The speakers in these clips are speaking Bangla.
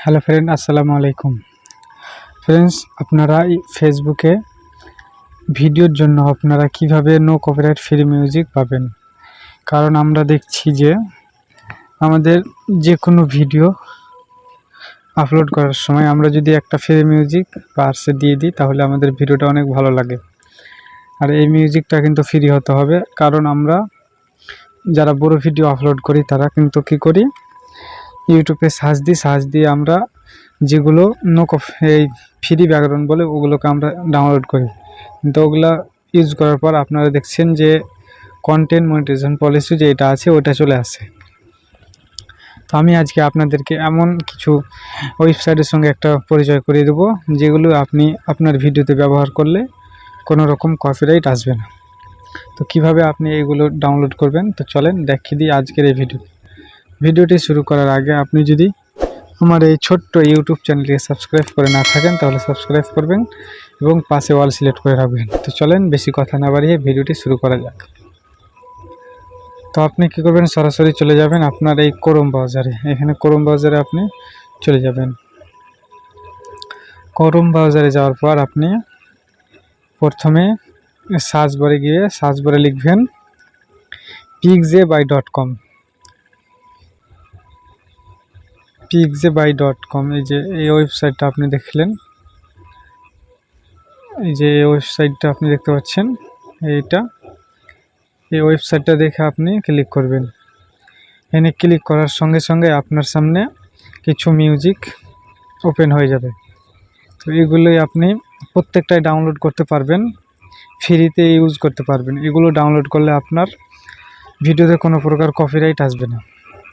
হ্যালো ফ্রেন্ড, আসসালামু আলাইকুম। ফ্রেন্ডস, আপনারা ফেসবুকে ভিডিওর জন্য আপনারা কিভাবে নো কপিরাইট ফ্রি মিউজিক পাবেন? কারণ আমরা দেখছি যে আমাদের যে কোনো ভিডিও আপলোড করার সময় আমরা যদি একটা ফ্রি মিউজিক পার্সে দিয়ে দিই তাহলে আমাদের ভিডিওটা অনেক ভালো লাগে। আর এই মিউজিকটা কিন্তু ফ্রি হতে হবে, কারণ আমরা যারা বড় ভিডিও আপলোড করি তারা কিন্তু কী করি, ইউটিউবে সার্চ দিয়ে আমরা যেগুলো এই ফ্রি ব্যাকগ্রাউন্ড বলে ওগুলোকে আমরা ডাউনলোড করি, কিন্তু ওগুলা ইউজ করার পর আপনারা দেখছেন যে কন্টেন্ট মনিটাইজেশন পলিসি যে এটা আছে ওটা চলে আসে। তো আমি আজকে আপনাদেরকে এমন কিছু ওয়েবসাইটের সঙ্গে একটা পরিচয় করিয়ে দেবো যেগুলো আপনি আপনার ভিডিওতে ব্যবহার করলে কোনো রকম কপিরাইট আসবে না। তো কিভাবে আপনি এগুলো ডাউনলোড করবেন, তো চলেন দেখিয়ে দিই আজকের এই ভিডিওটি শুরু করার আগে আপনি যদি আমার এই ছোট্ট ইউটিউব চ্যানেলকে সাবস্ক্রাইব করে না থাকেন তাহলে সাবস্ক্রাইব করবেন এবং পাশে অল সিলেক্ট করে রাখবেন। তো চলেন বেশি কথা না বাড়িয়ে ভিডিওটি শুরু করা যাক। তো আপনি কী করবেন, সরাসরি চলে যাবেন আপনার এই ক্রোম ব্রাউজারে। এখানে ক্রোম ব্রাউজারে আপনি চলে যাবেন। ক্রোম ব্রাউজারে যাওয়ার পর আপনি প্রথমে সার্চ বারে গিয়ে সার্চ বারে লিখবেন pixabay.com। pixabay.com এই যে এই ওয়েবসাইটটা আপনি দেখলেন, এই যে এই ওয়েবসাইটটা আপনি দেখতে পাচ্ছেন, এই ওয়েবসাইটটা দেখে আপনি ক্লিক করবেন। এখানে ক্লিক করার সঙ্গে সঙ্গে আপনার সামনে কিছু মিউজিক ওপেন হয়ে যাবে। তো এগুলোই আপনি প্রত্যেকটাই ডাউনলোড করতে পারবেন, ফ্রিতে ইউজ করতে পারবেন। এগুলো ডাউনলোড করলে আপনার ভিডিওতে কোনো প্রকার কপিরাইট আসবে না,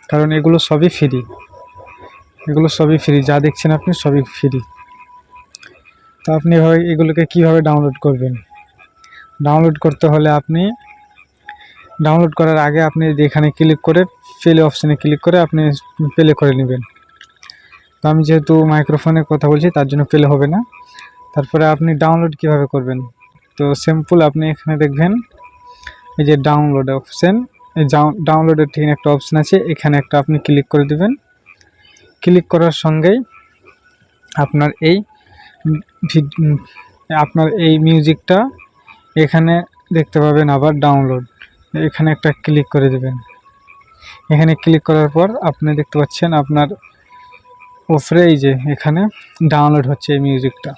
কারণ এগুলো সবই ফ্রি। যা দেখছেন আপনি সবই ফ্রি। তো আপনি এগুলোকে কিভাবে ডাউনলোড করবেন? ডাউনলোড করতে হলে আপনি ডাউনলোড করার আগে আপনি এখানে ক্লিক করে প্লে অপশানে ক্লিক করে আপনি প্লে করে নেবেন। তো আমি যেহেতু মাইক্রোফোনে কথা বলছি তার জন্য প্লে হবে না। তারপরে আপনি ডাউনলোড কিভাবে করবেন, তো সিম্পল আপনি এখানে দেখবেন এই যে ডাউনলোড অপশান, এই ডাউনলোডের ঠিক একটা অপশান আছে, এখানে একটা আপনি ক্লিক করে দেবেন। ক্লিক করার সঙ্গেই আপনার এই মিউজিকটা এখানে দেখতে পাবেন। আবার ডাউনলোড, এখানে একটা ক্লিক করে দেবেন। এখানে ক্লিক করার পর আপনি দেখতে পাচ্ছেন আপনার উপরে এই যে এখানে ডাউনলোড হচ্ছে এই মিউজিকটা।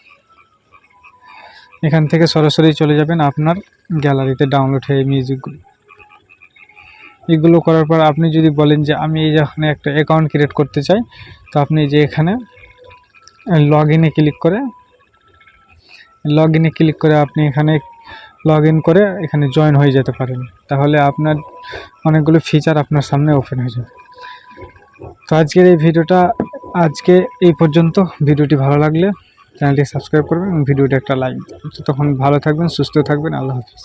এখান থেকে সরাসরি চলে যাবেন আপনার গ্যালারিতে ডাউনলোড হয়ে এই মিউজিকগুলো। এগুলো করার পর আপনি যদি বলেন যে আমি এই যেখানে একটা অ্যাকাউন্ট ক্রিয়েট করতে চাই, তো আপনি যে এখানে লগ ইনে ক্লিক করে আপনি এখানে লগ ইন করে এখানে জয়েন হয়ে যেতে পারেন। তাহলে আপনার অনেকগুলো ফিচার আপনার সামনে ওপেন হয়ে যাবে। তো আজকের এই ভিডিওটা এই পর্যন্ত। ভিডিওটি ভালো লাগলে চ্যানেলটি সাবস্ক্রাইব করবেন এবং ভিডিওটি একটা লাইক দেবেন। তখন ভালো থাকবেন, সুস্থ থাকবেন। আল্লাহ হাফিজ।